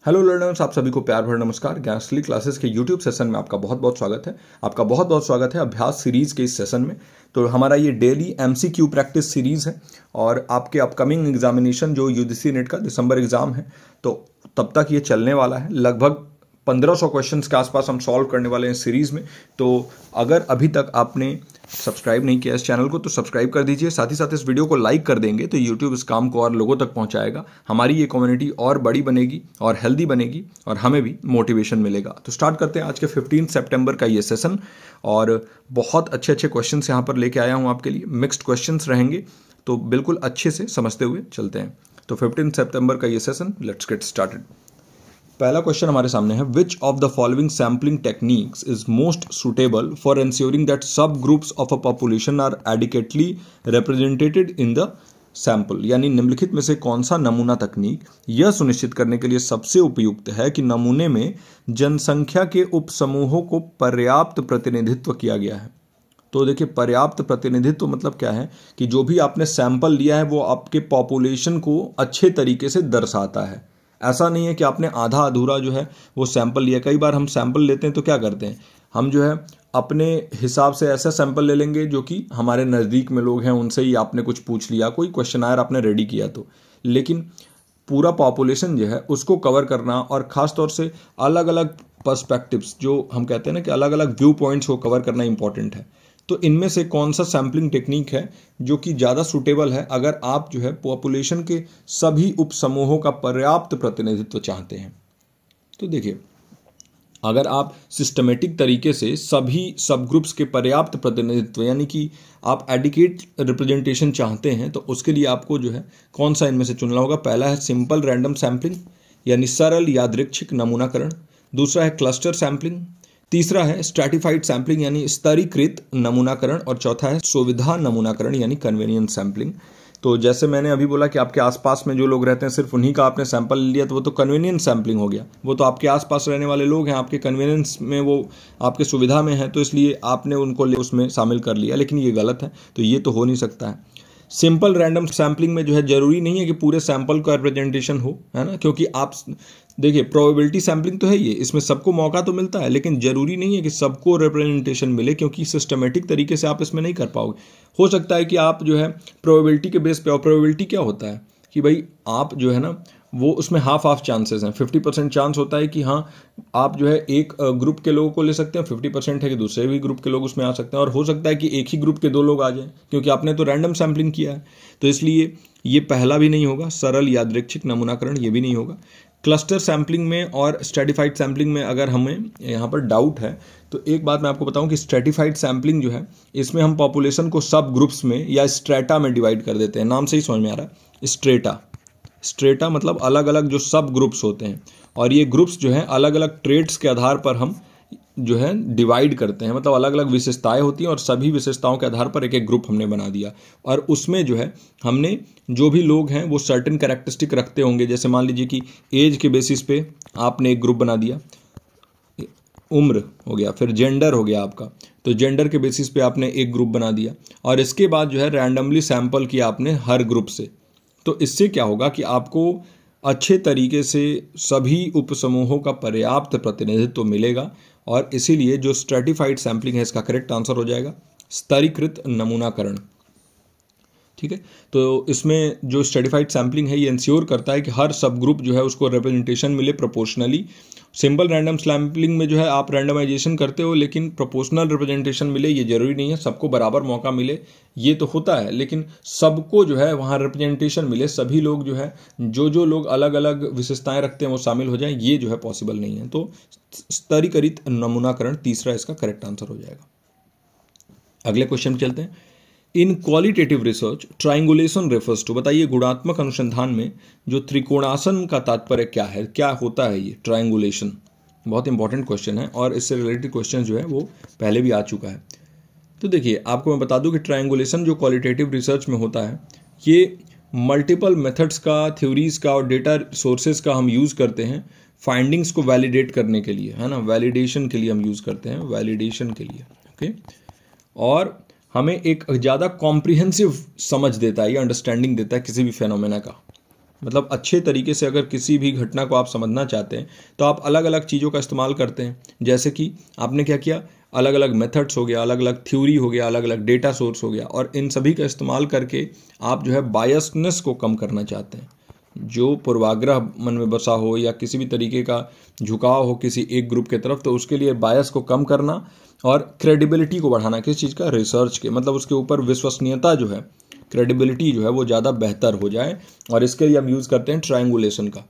Hello learners, आप सभी को प्यार भरा नमस्कार। ज्ञानस्थली क्लासेस के यूट्यूब सेशन में आपका बहुत बहुत स्वागत है। आपका बहुत बहुत स्वागत है अभ्यास सीरीज के इस सेशन में। तो हमारा ये डेली एमसीक्यू प्रैक्टिस सीरीज है और आपके अपकमिंग एग्जामिनेशन जो यूजीसी नेट का दिसंबर एग्जाम है, तो तब तक ये चलने वाला है। लगभग 1500 क्वेश्चंस के आसपास हम सॉल्व करने वाले हैं सीरीज में। तो अगर अभी तक आपने सब्सक्राइब नहीं किया इस चैनल को तो सब्सक्राइब कर दीजिए। साथ ही साथ इस वीडियो को लाइक कर देंगे तो यूट्यूब इस काम को और लोगों तक पहुंचाएगा। हमारी ये कम्युनिटी और बड़ी बनेगी और हेल्दी बनेगी और हमें भी मोटिवेशन मिलेगा। तो स्टार्ट करते हैं आज के 15 सितंबर का ये सेशन। और बहुत अच्छे अच्छे क्वेश्चन यहाँ पर लेके आया हूँ आपके लिए। मिक्स्ड क्वेश्चन रहेंगे, तो बिल्कुल अच्छे से समझते हुए चलते हैं। तो 15 सितंबर का ये सेशन, लेट्स गेट स्टार्टेड। पहला क्वेश्चन हमारे सामने है, which of the following sampling techniques is most suitable for ensuring that subgroups of a population are adequately represented in the sample. यानी निम्नलिखित में से कौन सा नमूना तकनीक यह सुनिश्चित करने के लिए सबसे उपयुक्त है कि नमूने में जनसंख्या के उपसमूहों को पर्याप्त प्रतिनिधित्व किया गया है। तो देखिए, पर्याप्त प्रतिनिधित्व मतलब क्या है कि जो भी आपने सैंपल लिया है वो आपके पॉपुलेशन को अच्छे तरीके से दर्शाता है। ऐसा नहीं है कि आपने आधा अधूरा जो है वो सैंपल लिया। कई बार हम सैंपल लेते हैं तो क्या करते हैं, हम जो है अपने हिसाब से ऐसा सैंपल ले लेंगे जो कि हमारे नज़दीक में लोग हैं उनसे ही आपने कुछ पूछ लिया, कोई क्वेश्चनायर आपने रेडी किया तो। लेकिन पूरा पॉपुलेशन जो है उसको कवर करना और ख़ास तौर से अलग अलग पर्सपेक्टिव्स, जो हम कहते हैं ना कि अलग अलग व्यू पॉइंट्स को कवर करना इंपॉर्टेंट है। तो इनमें से कौन सा सैम्पलिंग टेक्निक है जो कि ज़्यादा सूटेबल है अगर आप जो है पॉपुलेशन के सभी उपसमूहों का पर्याप्त प्रतिनिधित्व चाहते हैं। तो देखिए, अगर आप सिस्टमेटिक तरीके से सभी सब ग्रुप्स के पर्याप्त प्रतिनिधित्व यानी कि आप एडिक्वेट रिप्रेजेंटेशन चाहते हैं तो उसके लिए आपको जो है कौन सा इनमें से चुनना होगा। पहला है सिंपल रैंडम सैम्पलिंग यानी सरल यादृच्छिक नमूनाकरण। दूसरा है क्लस्टर सैम्पलिंग। तीसरा है स्ट्रैटिफाइड सैम्पलिंग यानी स्तरीकृत नमूनाकरण। और चौथा है सुविधा नमूनाकरण यानी कन्वीनियंस सैम्पलिंग। तो जैसे मैंने अभी बोला कि आपके आसपास में जो लोग रहते हैं सिर्फ उन्हीं का आपने सैंपल ले लिया तो वो तो कन्वीनियंस सैम्पलिंग हो गया। वो तो आपके आसपास रहने वाले लोग हैं, आपके कन्वीनियंस में, वो आपके सुविधा में है, तो इसलिए आपने उनको उसमें शामिल कर लिया। लेकिन ये गलत है, तो ये तो हो नहीं सकता है। सिंपल रैंडम सैम्पलिंग में जो है जरूरी नहीं है कि पूरे सैंपल का रिप्रेजेंटेशन हो, है ना, क्योंकि आप देखिए प्रोबेबिलिटी सैम्पलिंग तो है ये, इसमें सबको मौका तो मिलता है लेकिन जरूरी नहीं है कि सबको रिप्रेजेंटेशन मिले, क्योंकि सिस्टमेटिक तरीके से आप इसमें नहीं कर पाओगे। हो सकता है कि आप जो है प्रोबेबिलिटी के बेस पे, और प्रोबेबिलिटी क्या होता है कि भाई आप जो है ना वो उसमें हाफ चांसेस हैं। 50% चांस होता है कि हाँ आप जो है एक ग्रुप के लोगों को ले सकते हैं, 50% है कि दूसरे भी ग्रुप के लोग उसमें आ सकते हैं, और हो सकता है कि एक ही ग्रुप के दो लोग आ जाएं क्योंकि आपने तो रैंडम सैम्पलिंग किया है। तो इसलिए ये पहला भी नहीं होगा, सरल यादृच्छिक नमूनाकरण ये भी नहीं होगा। क्लस्टर सैम्पलिंग में और स्ट्रैटिफाइड सैम्पलिंग में अगर हमें यहाँ पर डाउट है तो एक बात मैं आपको बताऊं कि स्ट्रैटिफाइड सैम्पलिंग जो है इसमें हम पॉपुलेशन को सब ग्रुप्स में या स्ट्रेटा में डिवाइड कर देते हैं। नाम से ही समझ में आ रहा है, स्ट्रेटा मतलब अलग अलग जो सब ग्रुप्स होते हैं, और ये ग्रुप्स जो हैं अलग अलग ट्रेड्स के आधार पर हम जो है डिवाइड करते हैं। मतलब अलग अलग विशेषताएं होती हैं और सभी विशेषताओं के आधार पर एक एक ग्रुप हमने बना दिया, और उसमें जो है हमने जो भी लोग हैं वो सर्टेन कैरेक्टरिस्टिक रखते होंगे। जैसे मान लीजिए कि एज के बेसिस पे आपने एक ग्रुप बना दिया, उम्र हो गया, फिर जेंडर हो गया आपका, तो जेंडर के बेसिस पे आपने एक ग्रुप बना दिया, और इसके बाद जो है रैंडमली सैंपल किया आपने हर ग्रुप से। तो इससे क्या होगा कि आपको अच्छे तरीके से सभी उपसमूहों का पर्याप्त प्रतिनिधित्व मिलेगा, और इसीलिए जो स्ट्रैटिफाइड सैम्पलिंग है इसका करेक्ट आंसर हो जाएगा स्तरीकृत नमूनाकरण। ठीक है, तो इसमें जो स्ट्रैटिफाइड सैम्पलिंग है ये इंश्योर करता है कि हर सब ग्रुप जो है उसको रिप्रेजेंटेशन मिले प्रोपोर्शनली। सिंपल रैंडम सैम्पलिंग में जो है आप रैंडमाइजेशन करते हो लेकिन प्रोपोर्शनल रिप्रेजेंटेशन मिले ये जरूरी नहीं है, सबको बराबर मौका मिले ये तो होता है, लेकिन सबको जो है वहाँ रिप्रेजेंटेशन मिले, सभी लोग जो है जो लोग अलग अलग विशेषताएं रखते हैं वो शामिल हो जाएं, ये जो है पॉसिबल नहीं है। तो स्तरीकृत नमूनाकरण तीसरा इसका करेक्ट आंसर हो जाएगा। अगले क्वेश्चन चलते हैं। In qualitative research triangulation refers to, बताइए गुणात्मक अनुसंधान में जो त्रिकोणासन का तात्पर्य क्या है, क्या होता है ये ट्राइंगुलेशन। बहुत इंपॉर्टेंट क्वेश्चन है और इससे रिलेटेड क्वेश्चन जो है वो पहले भी आ चुका है। तो देखिए आपको मैं बता दूं कि ट्राइंगुलेशन जो क्वालिटेटिव रिसर्च में होता है ये मल्टीपल मेथड्स का, थ्योरीज का और डेटा सोर्सेज का हम यूज़ करते हैं फाइंडिंग्स को वैलिडेट करने के लिए, है ना, वैलिडेशन के लिए हम यूज़ करते हैं, वैलिडेशन के लिए। ओके, और हमें एक ज़्यादा कॉम्प्रिहेंसिव समझ देता है, ये अंडरस्टैंडिंग देता है किसी भी फेनोमेना का। मतलब अच्छे तरीके से अगर किसी भी घटना को आप समझना चाहते हैं तो आप अलग अलग चीज़ों का इस्तेमाल करते हैं। जैसे कि आपने क्या किया, अलग अलग मेथड्स हो गया, अलग अलग थ्योरी हो गया, अलग अलग डेटा सोर्स हो गया, और इन सभी का इस्तेमाल करके आप जो है बायसनेस को कम करना चाहते हैं। जो पूर्वाग्रह मन में बसा हो या किसी भी तरीके का झुकाव हो किसी एक ग्रुप के तरफ, तो उसके लिए बायस को कम करना और क्रेडिबिलिटी को बढ़ाना। किस चीज़ का? रिसर्च के, मतलब उसके ऊपर विश्वसनीयता जो है, क्रेडिबिलिटी जो है वो ज़्यादा बेहतर हो जाए। और इसके लिए हम यूज़ करते हैं ट्रायंगुलेशन का।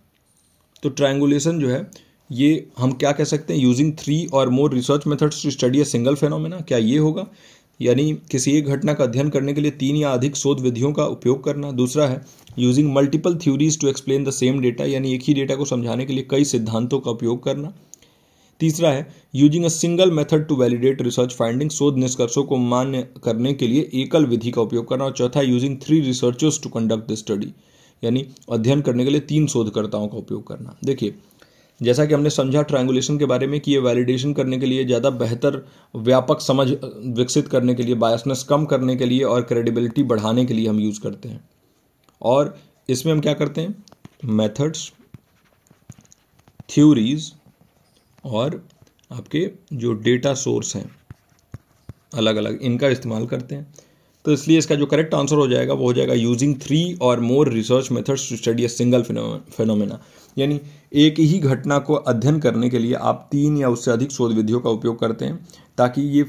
तो ट्रायंगुलेशन जो है ये हम क्या कह सकते हैं, यूजिंग 3 और more research methods to study a single phenomena. क्या ये होगा? यानी किसी एक घटना का अध्ययन करने के लिए 3 या अधिक शोध विधियों का उपयोग करना। दूसरा है using multiple theories to explain the same data, यानी एक ही डेटा को समझाने के लिए कई सिद्धांतों का उपयोग करना। तीसरा है using a single method to validate research finding, शोध निष्कर्षों को मान्य करने के लिए एकल विधि का उपयोग करना। और चौथा using 3 researchers to conduct the study, यानी अध्ययन करने के लिए 3 शोधकर्ताओं का उपयोग करना। देखिए, जैसा कि हमने समझा ट्रायंगुलेशन के बारे में कि ये वैलिडेशन करने के लिए, ज़्यादा बेहतर व्यापक समझ विकसित करने के लिए, बायसनेस कम करने के लिए और क्रेडिबिलिटी बढ़ाने के लिए हम यूज़ करते हैं। और इसमें हम क्या करते हैं, मेथड्स, थ्योरीज और आपके जो डेटा सोर्स हैं अलग अलग, इनका इस्तेमाल करते हैं। तो इसलिए इसका जो करेक्ट आंसर हो जाएगा वो हो जाएगा यूजिंग 3 और more research methods to study a single phenomena, यानी एक ही घटना को अध्ययन करने के लिए आप 3 या उससे अधिक शोध विधियों का उपयोग करते हैं, ताकि ये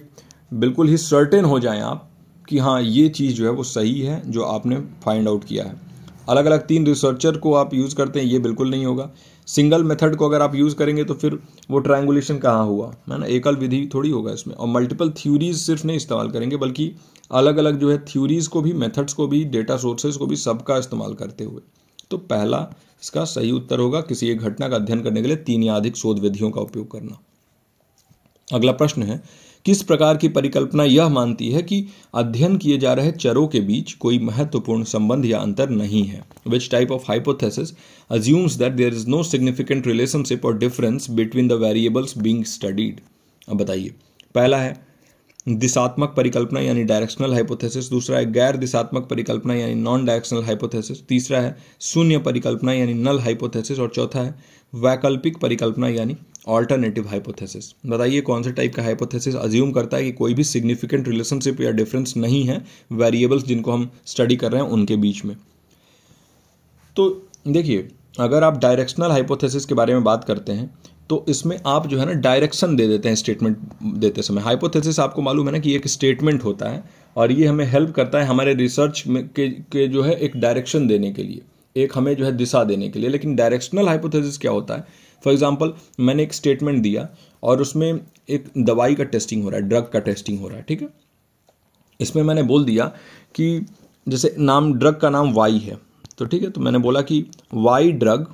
बिल्कुल ही सर्टेन हो जाएं आप कि हाँ ये चीज़ जो है वो सही है जो आपने फाइंड आउट किया है। अलग अलग 3 रिसर्चर को आप यूज़ करते हैं, ये बिल्कुल नहीं होगा। सिंगल मेथड को अगर आप यूज़ करेंगे तो फिर वो ट्रायंगुलेशन कहाँ हुआ, है ना, एकल विधि थोड़ी होगा इसमें। और मल्टीपल थ्योरीज सिर्फ नहीं इस्तेमाल करेंगे, बल्कि अलग अलग जो है थ्योरीज को भी, मेथड्स को भी, डेटा सोर्सेज को भी, सबका इस्तेमाल करते हुए। तो पहला इसका सही उत्तर होगा किसी एक घटना का अध्ययन करने के लिए 3 या अधिक शोध विधियों का उपयोग करना। अगला प्रश्न है, किस प्रकार की परिकल्पना यह मानती है कि अध्ययन किए जा रहे चरों के बीच कोई महत्वपूर्ण संबंध या अंतर नहीं है? Which type of hypothesis assumes that there is no significant relationship or difference between the variables being studied? अब बताइए। पहला है दिशात्मक परिकल्पना यानी डायरेक्शनल हाइपोथेसिस, दूसरा है गैर दिशात्मक परिकल्पना यानी नॉन डायरेक्शनल हाइपोथेसिस, तीसरा है शून्य परिकल्पना यानी नल हाइपोथेसिस, और चौथा है वैकल्पिक परिकल्पना यानी ऑल्टरनेटिव हाइपोथेसिस। बताइए कौन से टाइप का हाइपोथेसिस अज्यूम करता है कि कोई भी सिग्निफिकेंट रिलेशनशिप या डिफरेंस नहीं है वेरिएबल्स जिनको हम स्टडी कर रहे हैं उनके बीच में। तो देखिए, अगर आप डायरेक्शनल हाइपोथेसिस के बारे में बात करते हैं तो इसमें आप जो है ना डायरेक्शन दे देते हैं स्टेटमेंट देते समय। हाइपोथेसिस आपको मालूम है ना कि एक स्टेटमेंट होता है और ये हमें हेल्प करता है हमारे रिसर्च में के जो है एक डायरेक्शन देने के लिए, एक हमें जो है दिशा देने के लिए। लेकिन डायरेक्शनल हाइपोथेसिस क्या होता है? फॉर एग्जांपल मैंने एक स्टेटमेंट दिया और उसमें एक दवाई का टेस्टिंग हो रहा है, ड्रग का टेस्टिंग हो रहा है, ठीक है। इसमें मैंने बोल दिया कि जैसे नाम, ड्रग का नाम वाई है, तो ठीक है, तो मैंने बोला कि why drug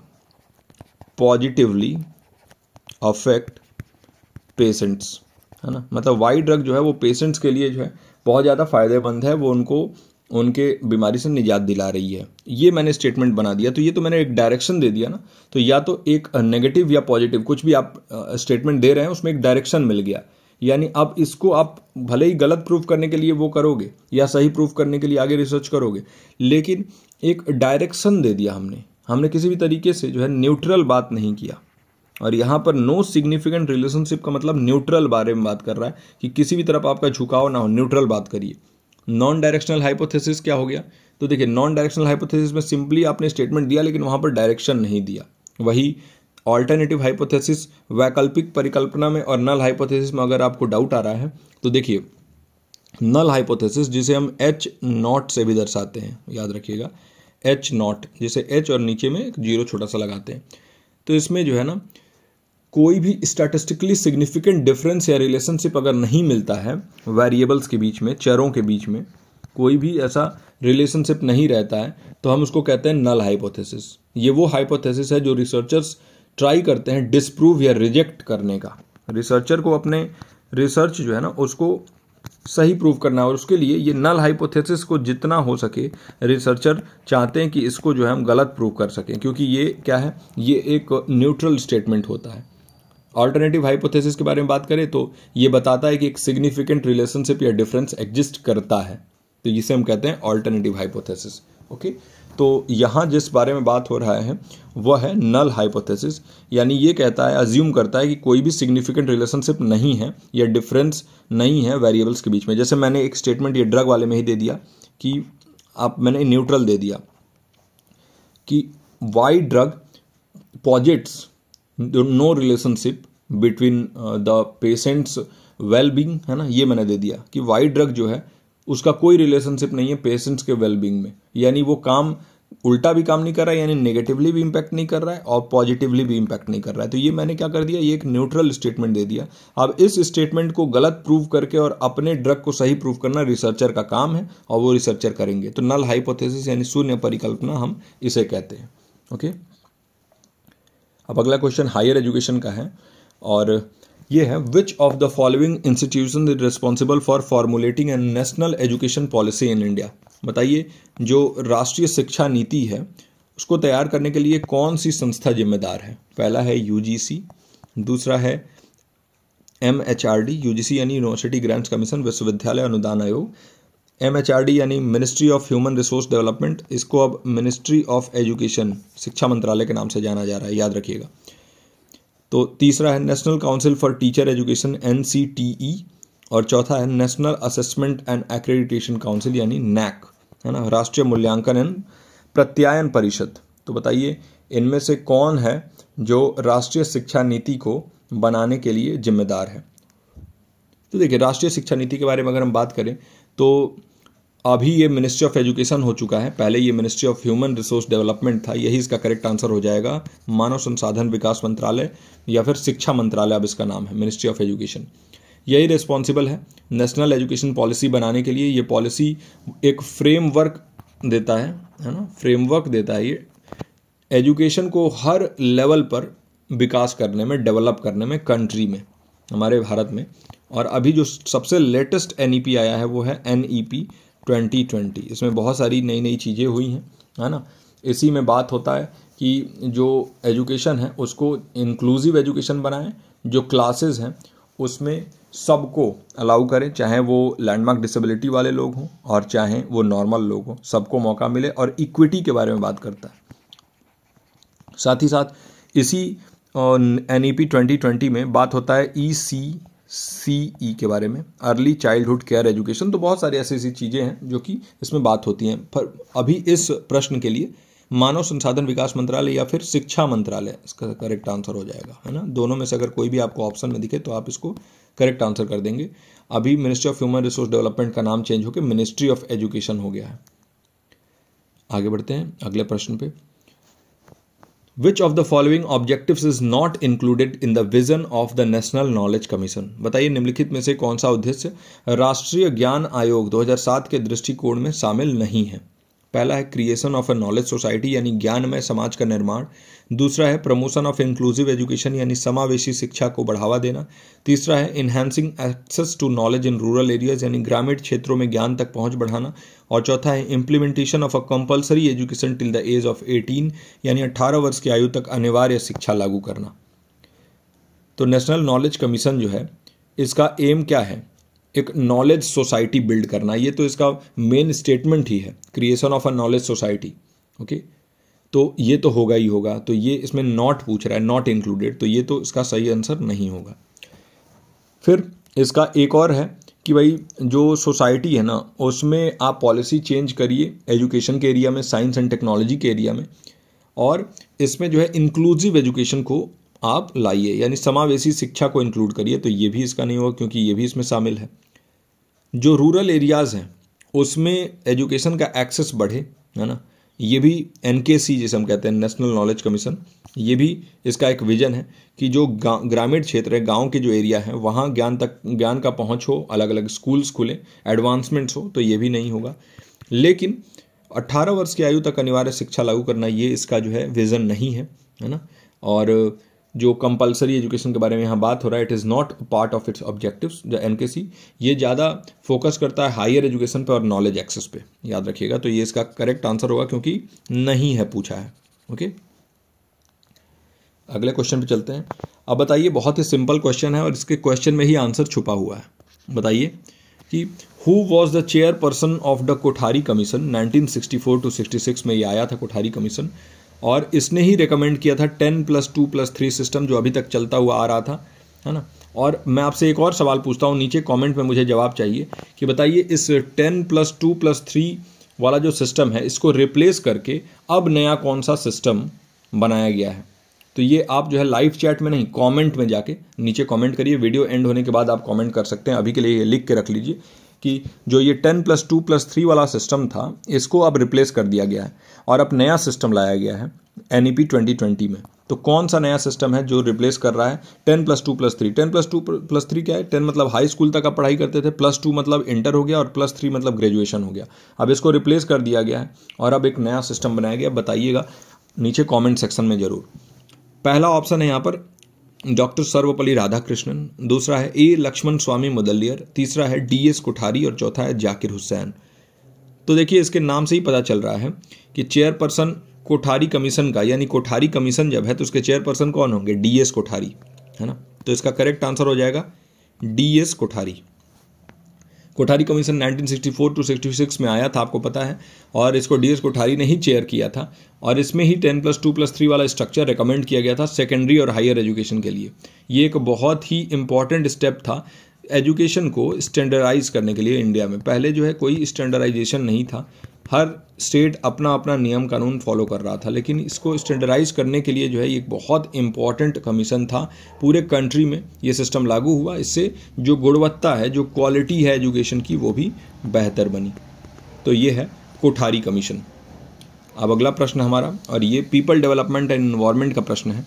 positively affect patients, है ना, मतलब वाई ड्रग जो है वो पेशेंट्स के लिए जो है बहुत ज़्यादा फायदेमंद है, वो उनको उनके बीमारी से निजात दिला रही है। ये मैंने स्टेटमेंट बना दिया, तो ये तो मैंने एक डायरेक्शन दे दिया ना। तो या तो एक नेगेटिव या पॉजिटिव कुछ भी आप स्टेटमेंट दे रहे हैं उसमें एक डायरेक्शन मिल गया, यानी अब इसको आप भले ही गलत प्रूफ करने के लिए वो करोगे या सही प्रूफ करने के लिए आगे रिसर्च करोगे, लेकिन एक डायरेक्शन दे दिया हमने किसी भी तरीके से जो है न्यूट्रल बात नहीं किया। और यहाँ पर नो सिग्निफिकेंट रिलेशनशिप का मतलब न्यूट्रल बारे में बात कर रहा है कि किसी भी तरफ आपका झुकाव ना हो, न्यूट्रल बात करिए। नॉन डायरेक्शनल हाइपोथेसिस क्या हो गया? तो देखिए, नॉन डायरेक्शनल हाइपोथेसिस में सिंपली आपने स्टेटमेंट दिया लेकिन वहाँ पर डायरेक्शन नहीं दिया। वही ऑल्टरनेटिव हाइपोथेसिस, वैकल्पिक परिकल्पना में और नल हाइपोथेसिस में अगर आपको डाउट आ रहा है तो देखिए, नल हाइपोथेसिस जिसे हम H नॉट से भी दर्शाते हैं, याद रखिएगा, H नॉट, जिसे H और नीचे में एक जीरो छोटा सा लगाते हैं। तो इसमें जो है ना कोई भी स्टैटिस्टिकली सिग्निफिकेंट डिफरेंस या रिलेशनशिप अगर नहीं मिलता है वेरिएबल्स के बीच में, चरों के बीच में कोई भी ऐसा रिलेशनशिप नहीं रहता है, तो हम उसको कहते हैं नल हाइपोथेसिस। ये वो हाइपोथेसिस है जो रिसर्चर्स ट्राई करते हैं डिसप्रूव या रिजेक्ट करने का। रिसर्चर को अपने रिसर्च जो है ना उसको सही प्रूव करना है और उसके लिए ये नल हाइपोथेसिस को जितना हो सके रिसर्चर चाहते हैं कि इसको जो है हम गलत प्रूव कर सकें, क्योंकि ये क्या है, ये एक न्यूट्रल स्टेटमेंट होता है। ऑल्टरनेटिव हाइपोथेसिस के बारे में बात करें तो ये बताता है कि एक सिग्निफिकेंट रिलेशनशिप या डिफरेंस एग्जिस्ट करता है, तो इसे हम कहते हैं ऑल्टरनेटिव हाइपोथेसिस। ओके, तो यहाँ जिस बारे में बात हो रहा है वह है नल हाइपोथेसिस, यानी ये कहता है, अज्यूम करता है कि कोई भी सिग्निफिकेंट रिलेशनशिप नहीं है या डिफरेंस नहीं है वेरिएबल्स के बीच में। जैसे मैंने एक स्टेटमेंट ये ड्रग वाले में ही दे दिया कि मैंने न्यूट्रल दे दिया कि why drug posits no relationship between the patients well being, है ना, ये मैंने दे दिया कि वाई ड्रग जो है उसका कोई रिलेशनशिप नहीं है पेशेंट्स के वेल बींग में, यानी वो काम उल्टा भी काम नहीं कर रहा है, यानी नेगेटिवली भी इंपैक्ट नहीं कर रहा है और पॉजिटिवली भी इंपैक्ट नहीं कर रहा है। तो ये मैंने क्या कर दिया, ये एक न्यूट्रल स्टेटमेंट दे दिया। अब इस स्टेटमेंट को गलत प्रूव करके और अपने ड्रग को सही प्रूव करना रिसर्चर का काम है और वो रिसर्चर करेंगे। तो नल हाइपोथेसिस यानी शून्य परिकल्पना हम इसे कहते हैं। ओके, अब अगला क्वेश्चन हायर एजुकेशन का है और ये है, which of the following institution is responsible for formulating A national education policy in India. बताइए, जो राष्ट्रीय शिक्षा नीति है उसको तैयार करने के लिए कौन सी संस्था जिम्मेदार है। पहला है यूजीसी, दूसरा है एमएचआरडी, यूजीसी यानी यूनिवर्सिटी ग्रांट्स कमीशन, विश्वविद्यालय अनुदान आयोग, एमएचआरडी यानी ministry of human resource development, इसको अब मिनिस्ट्री ऑफ एजुकेशन शिक्षा मंत्रालय के नाम से जाना जा रहा है, याद रखिएगा। तो तीसरा है national council for teacher education NCTE, और चौथा है national assessment and accreditation council यानी नैक, है ना, राष्ट्रीय मूल्यांकन एवं प्रत्यायन परिषद। तो बताइए इनमें से कौन है जो राष्ट्रीय शिक्षा नीति को बनाने के लिए जिम्मेदार है। तो देखिए, राष्ट्रीय शिक्षा नीति के बारे में अगर हम बात करें तो अभी ये मिनिस्ट्री ऑफ एजुकेशन हो चुका है, पहले ये ministry of human resource development था, यही इसका करेक्ट आंसर हो जाएगा। मानव संसाधन विकास मंत्रालय या फिर शिक्षा मंत्रालय अब इसका नाम है, मिनिस्ट्री ऑफ एजुकेशन। यही रिस्पॉन्सिबल है नेशनल एजुकेशन पॉलिसी बनाने के लिए। ये पॉलिसी एक फ्रेमवर्क देता है ना, फ्रेमवर्क देता है ये एजुकेशन को हर लेवल पर विकास करने में, डेवलप करने में कंट्री में, हमारे भारत में। और अभी जो सबसे लेटेस्ट एनईपी आया है वो है एनईपी 2020। इसमें बहुत सारी नई नई चीज़ें हुई हैं, है ना। इसी में बात होता है कि जो एजुकेशन है उसको इंक्लूसिव एजुकेशन बनाएं, जो क्लासेस हैं उसमें सबको अलाउ करें, चाहे वो लैंडमार्क डिसेबिलिटी वाले लोग हों और चाहे वो नॉर्मल लोग हों, सबको मौका मिले, और इक्विटी के बारे में बात करता है। साथ ही साथ इसी एनईपी 2020 में बात होता है ECCE के बारे में, अर्ली चाइल्डहुड केयर एजुकेशन। तो बहुत सारी ऐसी चीज़ें हैं जो कि इसमें बात होती हैं। पर अभी इस प्रश्न के लिए मानव संसाधन विकास मंत्रालय या फिर शिक्षा मंत्रालय इसका करेक्ट आंसर हो जाएगा, है ना। दोनों में से अगर कोई भी आपको ऑप्शन में दिखे तो आप इसको करेक्ट आंसर कर देंगे। अभी ministry of human resource development का नाम चेंज होकर मिनिस्ट्री ऑफ एजुकेशन हो गया है। आगे बढ़ते हैं अगले प्रश्न पे। Which of the following objectives is not included in the vision of the National Knowledge Commission? बताइए निम्नलिखित में से कौन सा उद्देश्य राष्ट्रीय ज्ञान आयोग 2007 के दृष्टिकोण में शामिल नहीं है। पहला है creation of a knowledge society यानी ज्ञानमय समाज का निर्माण, दूसरा है प्रमोशन ऑफ इंक्लूसिव एजुकेशन यानी समावेशी शिक्षा को बढ़ावा देना, तीसरा है enhancing access to knowledge in rural areas यानी ग्रामीण क्षेत्रों में ज्ञान तक पहुंच बढ़ाना, और चौथा है implementation of a compulsory education till the age of 18 यानी 18 वर्ष की आयु तक अनिवार्य शिक्षा लागू करना। तो नेशनल नॉलेज कमीशन जो है इसका एम क्या है, एक नॉलेज सोसाइटी बिल्ड करना, ये तो इसका मेन स्टेटमेंट ही है, creation of a knowledge society. Okay, तो ये तो होगा ही होगा, तो ये इसमें नॉट पूछ रहा है, नॉट इंक्लूडेड, तो ये तो इसका सही आंसर नहीं होगा। फिर इसका एक और है कि भाई जो सोसाइटी है ना उसमें आप पॉलिसी चेंज करिए एजुकेशन के एरिया में, साइंस एंड टेक्नोलॉजी के एरिया में, और इसमें जो है इंक्लूसिव एजुकेशन को आप लाइए यानी समावेशी शिक्षा को इंक्लूड करिए। तो ये भी इसका नहीं होगा क्योंकि ये भी इसमें शामिल है। जो रूरल एरियाज़ हैं उसमें एजुकेशन का एक्सेस बढ़े, है ना, ये भी NKC जिसे हम कहते हैं नेशनल नॉलेज कमीशन, ये भी इसका एक विजन है कि जो ग्रामीण क्षेत्र है, गांव के जो एरिया है वहाँ ज्ञान का पहुँच हो, अलग अलग स्कूल्स खुले, एडवांसमेंट्स हो, तो ये भी नहीं होगा। लेकिन 18 वर्ष की आयु तक अनिवार्य शिक्षा लागू करना ये इसका जो है विजन नहीं है, है ना। और जो कंपलसरी एजुकेशन के बारे में यहाँ बात हो रहा है, it is not part of its objectives. जो NKC ये ज़्यादा फोकस करता है हायर एजुकेशन पे और नॉलेज एक्सेस पे, याद रखिएगा। तो ये इसका करेक्ट आंसर होगा क्योंकि नहीं है पूछा है। ओके, अगले क्वेश्चन पे चलते हैं। अब बताइए, बहुत ही सिंपल क्वेश्चन है और इसके क्वेश्चन में ही आंसर छुपा हुआ है। बताइए कि who was the chairperson of the Kothari commission. 1964 to 66 में ये आया था कोठारी कमीशन, और इसने ही रिकमेंड किया था 10+2+3 सिस्टम, जो अभी तक चलता हुआ आ रहा था, है ना। और मैं आपसे एक और सवाल पूछता हूँ, नीचे कमेंट में मुझे जवाब चाहिए कि बताइए इस 10+2+3 वाला जो सिस्टम है, इसको रिप्लेस करके अब नया कौन सा सिस्टम बनाया गया है। तो ये आप जो है लाइव चैट में नहीं, कमेंट में जाके नीचे कमेंट करिए। वीडियो एंड होने के बाद आप कमेंट कर सकते हैं। अभी के लिए ये लिख के रख लीजिए कि जो ये 10+2+3 वाला सिस्टम था, इसको अब रिप्लेस कर दिया गया है और अब नया सिस्टम लाया गया है NEP 2020 में। तो कौन सा नया सिस्टम है जो रिप्लेस कर रहा है 10+2+3। 10+2+3 क्या है? 10 मतलब हाई स्कूल तक आप पढ़ाई करते थे, +2 मतलब इंटर हो गया, और +3 मतलब ग्रेजुएशन हो गया। अब इसको रिप्लेस कर दिया गया है और अब एक नया सिस्टम बनाया गया। बताइएगा नीचे कॉमेंट सेक्शन में जरूर। पहला ऑप्शन है यहाँ पर डॉक्टर सर्वपल्ली राधाकृष्णन, दूसरा है A लक्ष्मण स्वामी मुदलियर, तीसरा है DS कोठारी और चौथा है जाकिर हुसैन। तो देखिए इसके नाम से ही पता चल रहा है कि चेयरपर्सन कोठारी कमीशन का, यानी कोठारी कमीशन जब है तो उसके चेयरपर्सन कौन होंगे? DS कोठारी, है ना। तो इसका करेक्ट आंसर हो जाएगा DS Kothari. Kothari commission 1964 to 66 में आया था, आपको पता है, और इसको DS कोठारी ने ही चेयर किया था, और इसमें ही 10+2+3 वाला स्ट्रक्चर रिकमेंड किया गया था सेकेंडरी और हायर एजुकेशन के लिए। ये एक बहुत ही इंपॉर्टेंट स्टेप था एजुकेशन को स्टैंडर्डाइज करने के लिए इंडिया में। पहले जो है कोई स्टैंडर्डाइजेशन नहीं था, हर स्टेट अपना अपना नियम कानून फॉलो कर रहा था, लेकिन इसको स्टैंडर्डाइज करने के लिए जो है ये एक बहुत इंपॉर्टेंट कमीशन था। पूरे कंट्री में ये सिस्टम लागू हुआ, इससे जो गुणवत्ता है, जो क्वालिटी है एजुकेशन की, वो भी बेहतर बनी। तो ये है कोठारी कमीशन। अब अगला प्रश्न हमारा, और ये पीपल डेवलपमेंट एंड एनवायरनमेंट का प्रश्न है।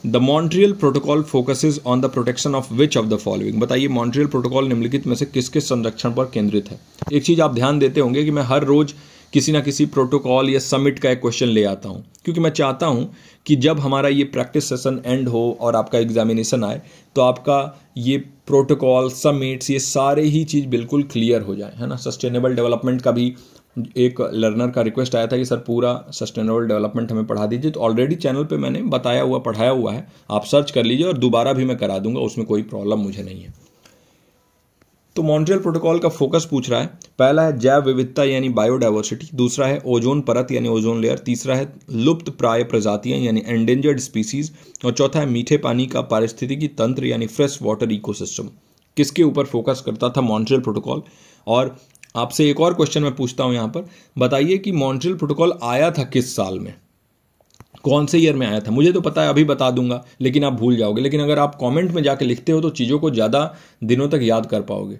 The Montreal protocol focuses on the protection of which of the following. बताइए मॉन्ट्रियल प्रोटोकॉल निम्नलिखित में से किसके संरक्षण पर केंद्रित है। एक चीज़ आप ध्यान देते होंगे कि मैं हर रोज किसी ना किसी प्रोटोकॉल या समिट का एक क्वेश्चन ले आता हूं, क्योंकि मैं चाहता हूं कि जब हमारा ये प्रैक्टिस सेशन एंड हो और आपका एग्जामिनेशन आए तो आपका ये प्रोटोकॉल, समिट्स, ये सारे ही चीज़ बिल्कुल क्लियर हो जाए, है ना। सस्टेनेबल डेवलपमेंट का भी एक लर्नर का रिक्वेस्ट आया था कि सर पूरा सस्टेनेबल डेवलपमेंट हमें पढ़ा दीजिए। तो ऑलरेडी चैनल पे मैंने बताया हुआ, पढ़ाया हुआ है, आप सर्च कर लीजिए, और दोबारा भी मैं करा दूंगा, उसमें कोई प्रॉब्लम मुझे नहीं है। तो मॉन्ट्रियल प्रोटोकॉल का फोकस पूछ रहा है, पहला है जैव विविधता यानी बायोडाइवर्सिटी, दूसरा है ओजोन परत यानी ओजोन लेयर, तीसरा है लुप्त प्राय प्रजातियां यानी एंडेंजर्ड स्पीसीज, और चौथा है मीठे पानी का पारिस्थितिकी तंत्र यानी फ्रेश वाटर इकोसिस्टम। किसके ऊपर फोकस करता था मॉन्ट्रियल प्रोटोकॉल? और आपसे एक और क्वेश्चन मैं पूछता हूं यहां पर, बताइए कि मॉन्ट्रियल प्रोटोकॉल आया था किस साल में, कौन से ईयर में आया था? मुझे तो पता है, अभी बता दूंगा, लेकिन आप भूल जाओगे। लेकिन अगर आप कमेंट में जाके लिखते हो तो चीज़ों को ज़्यादा दिनों तक याद कर पाओगे।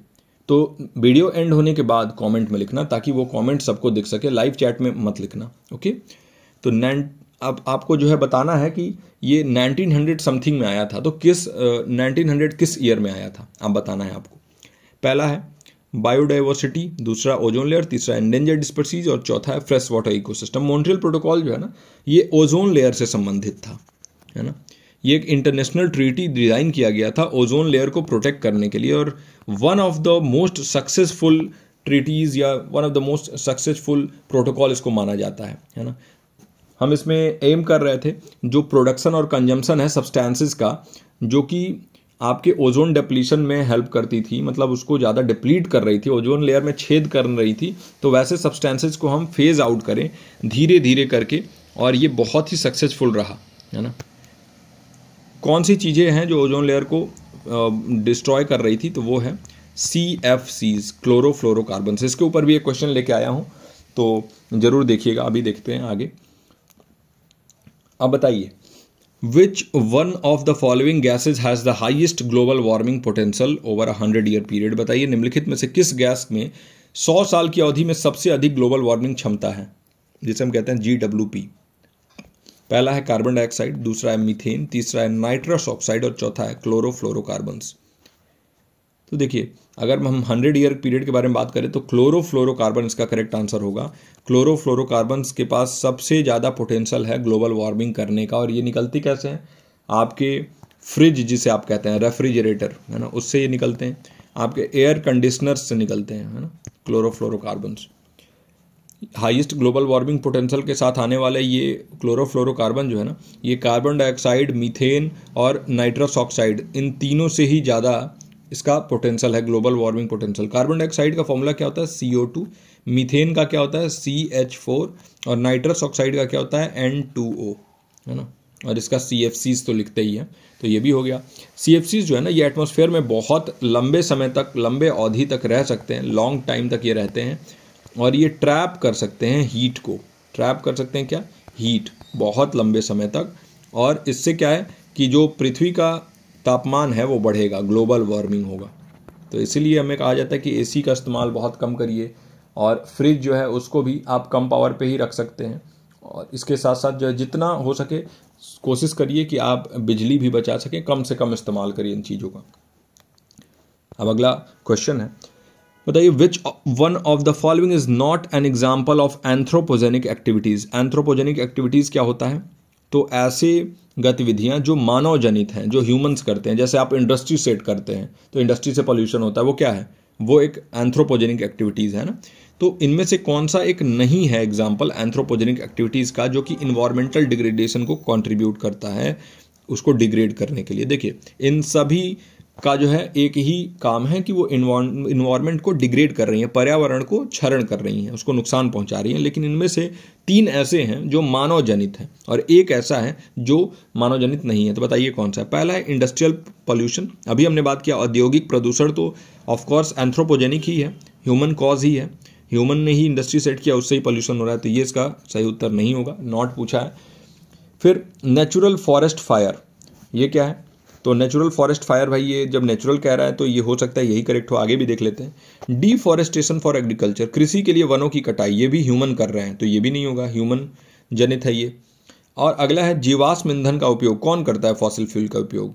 तो वीडियो एंड होने के बाद कमेंट में लिखना, ताकि वो कमेंट सबको दिख सके, लाइव चैट में मत लिखना, ओके। तो अब आपको जो है बताना है कि ये 1900 समथिंग में आया था, तो किस 1900 किस ईयर में आया था, आप बताना है आपको। पहला है बायोडाइवर्सिटी, दूसरा ओजोन लेयर, तीसरा एंडेंजर्ड स्पीसीज और चौथा है fresh water ecosystem. Montreal protocol जो है ना, ये ओजोन लेयर से संबंधित था, है ना। ये एक इंटरनेशनल ट्रीटी डिजाइन किया गया था ओजोन लेयर को प्रोटेक्ट करने के लिए, और one of the most successful treaties या one of the most successful protocol इसको माना जाता है ना। हम इसमें एम कर रहे थे जो प्रोडक्शन और कंजम्पशन है सब्सटेंसेस का, जो कि आपके ओजोन डिप्लीशन में हेल्प करती थी, मतलब उसको ज़्यादा डिप्लीट कर रही थी, ओजोन लेयर में छेद कर रही थी। तो वैसे सब्सटेंसेस को हम फेज आउट करें धीरे धीरे करके, और ये बहुत ही सक्सेसफुल रहा, है ना। कौन सी चीज़ें हैं जो ओजोन लेयर को डिस्ट्रॉय कर रही थी? तो वो है CFCs, क्लोरोफ्लोरोकार्बन। इसके ऊपर भी एक क्वेश्चन लेके आया हूँ, तो ज़रूर देखिएगा। अभी देखते हैं आगे। अब बताइए which one of the following gases has the highest global warming potential over 100 year period. बताइए निम्नलिखित में से किस गैस में 100 साल की अवधि में सबसे अधिक ग्लोबल वार्मिंग क्षमता है, जिसे हम कहते हैं GWP। पहला है कार्बन डाइऑक्साइड, दूसरा है मीथेन, तीसरा है नाइट्रस ऑक्साइड और चौथा है क्लोरोफ्लोरोकार्बन्स। तो देखिए अगर हम 100 ईयर पीरियड के बारे में बात करें तो क्लोरोफ्लोरोकार्बन इसका करेक्ट आंसर होगा। क्लोरोफ्लोरोकार्बन्स के पास सबसे ज़्यादा पोटेंशियल है ग्लोबल वार्मिंग करने का, और ये निकलती कैसे हैं? आपके फ्रिज जिसे आप कहते हैं, रेफ्रिजरेटर, है ना, उससे ये निकलते हैं, आपके एयर कंडीशनर्स से निकलते हैं, है ना, chlorofluorocarbons. Highest global warming potential के साथ आने वाले ये क्लोरोफ्लोरोकार्बन जो है ना, ये कार्बन डाइऑक्साइड, मीथेन और नाइट्रस ऑक्साइड, इन तीनों से ही ज़्यादा इसका पोटेंशियल है, global warming potential. Carbon dioxide का फॉर्मूला क्या होता है? CO2। मीथेन का क्या होता है? CH4। और नाइट्रस ऑक्साइड का क्या होता है? N2O, है ना। और इसका CFCs तो लिखते ही हैं, तो ये भी हो गया। CFCs जो है ना, ये एटमॉस्फेयर में बहुत लंबे समय तक, लंबे अवधि तक रह सकते हैं, लॉन्ग टाइम तक ये रहते हैं, और ये ट्रैप कर सकते हैं हीट को। ट्रैप कर सकते हैं क्या? हीट, बहुत लंबे समय तक। और इससे क्या है कि जो पृथ्वी का तापमान है वो बढ़ेगा, ग्लोबल वार्मिंग होगा। तो इसीलिए हमें कहा जाता है कि AC का इस्तेमाल बहुत कम करिए, और फ्रिज जो है उसको भी आप कम पावर पे ही रख सकते हैं। और इसके साथ साथ जो है जितना हो सके कोशिश करिए कि आप बिजली भी बचा सकें, कम से कम इस्तेमाल करिए इन चीज़ों का। अब अगला क्वेश्चन है, बताइए which one of the following is not an example of anthropogenic activities. Anthropogenic activities क्या होता है? तो ऐसे गतिविधियां जो मानव जनित हैं, जो ह्यूमंस करते हैं। जैसे आप इंडस्ट्री सेट करते हैं तो इंडस्ट्री से पॉल्यूशन होता है, वो क्या है? वो एक एंथ्रोपोजेनिक एक्टिविटीज़ है ना। तो इनमें से कौन सा एक नहीं है एग्जाम्पल एंथ्रोपोजेनिक एक्टिविटीज़ का जो कि इन्वायरमेंटल डिग्रेडेशन को कंट्रीब्यूट करता है, उसको डिग्रेड करने के लिए? देखिए, इन सभी का जो है एक ही काम है कि वो इन्वायरमेंट को डिग्रेड कर रही हैं, पर्यावरण को क्षरण कर रही हैं, उसको नुकसान पहुंचा रही हैं। लेकिन इनमें से 3 ऐसे हैं जो मानव जनित हैं और एक ऐसा है जो मानव जनित नहीं है। तो बताइए कौन सा है? पहला है इंडस्ट्रियल पोल्यूशन। अभी हमने बात किया औद्योगिक प्रदूषण, तो ऑफकोर्स एंथ्रोपोजेनिक ही है, ह्यूमन कॉज ही है, ह्यूमन ने ही इंडस्ट्री सेट किया, उससे ही पोल्यूशन हो रहा है। तो ये इसका सही उत्तर नहीं होगा, नॉट पूछा है। फिर नेचुरल फॉरेस्ट फायर, ये क्या है? तो नेचुरल फॉरेस्ट फायर, भाई ये जब नेचुरल कह रहा है तो ये हो सकता है यही करेक्ट हो, आगे भी देख लेते हैं। डिफॉरेस्टेशन फॉर एग्रीकल्चर, कृषि के लिए वनों की कटाई, ये भी ह्यूमन कर रहे हैं, तो ये भी नहीं होगा, ह्यूमन जनित है ये। और अगला है जीवाश्म ईंधन का उपयोग, कौन करता है फॉसिल फ्यूल का उपयोग?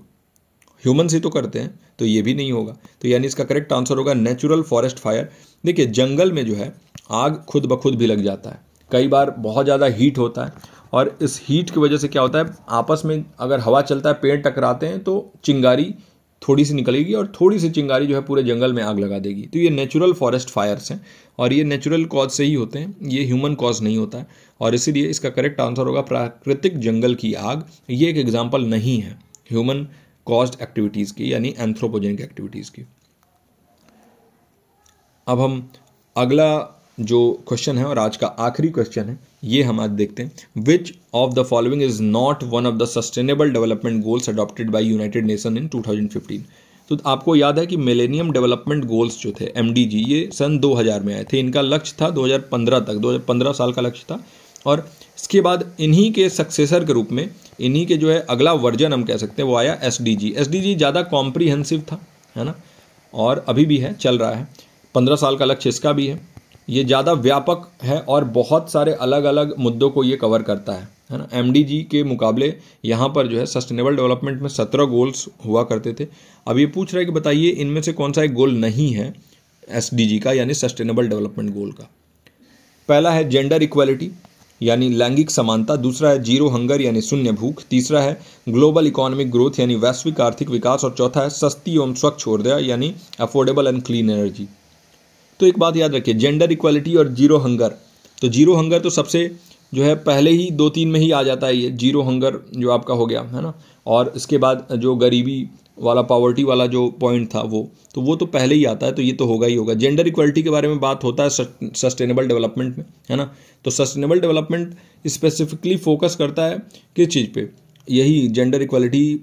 ह्यूमन ही तो करते हैं, तो ये भी नहीं होगा। तो यानी इसका करेक्ट आंसर होगा नेचुरल फॉरेस्ट फायर। देखिए, जंगल में जो है आग खुद ब खुद भी लग जाता है, कई बार बहुत ज़्यादा हीट होता है, और इस हीट की वजह से क्या होता है, आपस में अगर हवा चलता है, पेड़ टकराते हैं, तो चिंगारी थोड़ी सी निकलेगी और थोड़ी सी चिंगारी जो है पूरे जंगल में आग लगा देगी। तो ये नेचुरल फॉरेस्ट फायर्स हैं और ये नेचुरल कॉज से ही होते हैं, ये ह्यूमन कॉज नहीं होता है। और इसीलिए इसका करेक्ट आंसर होगा प्राकृतिक जंगल की आग। ये एक एग्जाम्पल नहीं है ह्यूमन कॉज्ड एक्टिविटीज़ की, यानी एंथ्रोपोजेनिक एक्टिविटीज़ की। अब हम अगला जो क्वेश्चन है और आज का आखिरी क्वेश्चन है, ये हम आज देखते हैं। विच of the following is not one of the sustainable development goals adopted by United nation in 2015। तो आपको याद है कि मिलेनियम डेवलपमेंट गोल्स जो थे MDG, ये सन 2000 में आए थे। इनका लक्ष्य था 2015 तक, 2015 साल का लक्ष्य था। और इसके बाद इन्हीं के सक्सेसर के रूप में, इन्हीं के जो है अगला वर्जन हम कह सकते हैं, वो आया SDG। SDG ज़्यादा कॉम्प्रीहेंसिव था, है ना, और अभी भी है, चल रहा है। 15 साल का लक्ष्य इसका भी है, ये ज़्यादा व्यापक है और बहुत सारे अलग अलग मुद्दों को ये कवर करता है ना। MDG के मुकाबले यहाँ पर जो है सस्टेनेबल डेवलपमेंट में 17 गोल्स हुआ करते थे। अब ये पूछ रहा है कि बताइए इनमें से कौन सा एक गोल नहीं है SDG का, यानी सस्टेनेबल डेवलपमेंट गोल का। पहला है जेंडर इक्वालिटी, यानी लैंगिक समानता। दूसरा है जीरो हंगर, यानी शून्य भूख। तीसरा है ग्लोबल इकोनॉमिक ग्रोथ, यानी वैश्विक आर्थिक विकास। और चौथा है सस्ती एवं स्वच्छ ऊर्जा, यानी अफोर्डेबल एंड क्लीन एनर्जी। तो एक बात याद रखिए, जेंडर इक्वालिटी और जीरो हंगर। तो जीरो हंगर तो सबसे जो है पहले ही 2-3 में ही आ जाता है, ये जीरो हंगर जो आपका हो गया, है ना। और इसके बाद जो गरीबी वाला, पावर्टी वाला जो पॉइंट था वो तो पहले ही आता है, तो ये तो होगा ही होगा। जेंडर इक्वालिटी के बारे में बात होता है सस्टेनेबल डेवलपमेंट में, है ना। तो सस्टेनेबल डेवलपमेंट स्पेसिफिकली फोकस करता है किस चीज़ पे? यही जेंडर इक्वालिटी,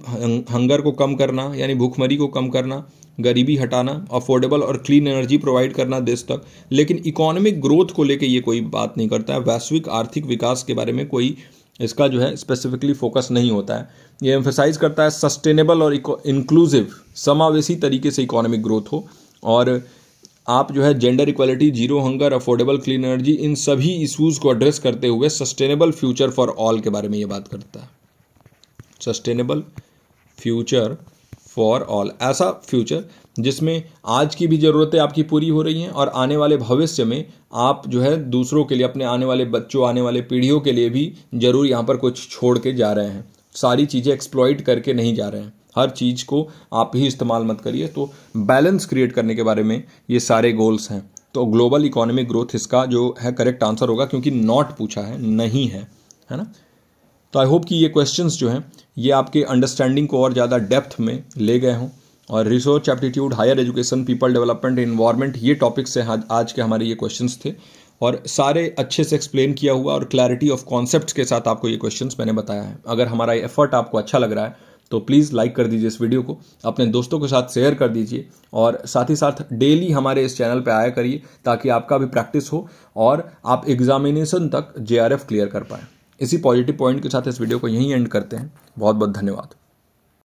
हंगर को कम करना, यानी भूखमरी को कम करना, गरीबी हटाना, अफोर्डेबल और क्लीन एनर्जी प्रोवाइड करना देश तक। लेकिन इकोनॉमिक ग्रोथ को लेके ये कोई बात नहीं करता है, वैश्विक आर्थिक विकास के बारे में कोई इसका जो है स्पेसिफिकली फोकस नहीं होता है। ये एम्फेसाइज करता है सस्टेनेबल और इंक्लूसिव, समावेशी तरीके से इकोनॉमिक ग्रोथ हो। और आप जो है gender equality, zero hunger, affordable clean energy, इन सभी इशूज़ को एड्रेस करते हुए सस्टेनेबल फ्यूचर फॉर ऑल के बारे में ये बात करता है। सस्टेनेबल फ्यूचर फॉर ऑल, ऐसा फ्यूचर जिसमें आज की भी ज़रूरतें आपकी पूरी हो रही हैं और आने वाले भविष्य में आप जो है दूसरों के लिए, अपने आने वाले बच्चों, आने वाले पीढ़ियों के लिए भी जरूर यहाँ पर कुछ छोड़ के जा रहे हैं। सारी चीज़ें एक्सप्लॉइट करके नहीं जा रहे हैं, हर चीज़ को आप ही इस्तेमाल मत करिए। तो बैलेंस क्रिएट करने के बारे में ये सारे गोल्स हैं। तो ग्लोबल इकोनॉमिक ग्रोथ इसका जो है करेक्ट आंसर होगा, क्योंकि नॉट पूछा है, नहीं है ना। तो आई होप कि ये क्वेश्चंस जो हैं ये आपके अंडरस्टैंडिंग को और ज़्यादा डेप्थ में ले गए हों। और research aptitude, higher education, people development, environment, ये टॉपिक से आज के हमारे ये क्वेश्चंस थे और सारे अच्छे से एक्सप्लेन किया हुआ और क्लैरिटी ऑफ कॉन्सेप्ट्स के साथ आपको ये क्वेश्चंस मैंने बताया है। अगर हमारा एफर्ट आपको अच्छा लग रहा है तो प्लीज़ लाइक कर दीजिए इस वीडियो को, अपने दोस्तों के साथ शेयर कर दीजिए और साथ ही साथ डेली हमारे इस चैनल पे आया करिए ताकि आपका भी प्रैक्टिस हो और आप एग्जामिनेशन तक JRF क्लियर कर पाएँ। इसी पॉजिटिव पॉइंट के साथ इस वीडियो को यहीं एंड करते हैं। बहुत बहुत धन्यवाद।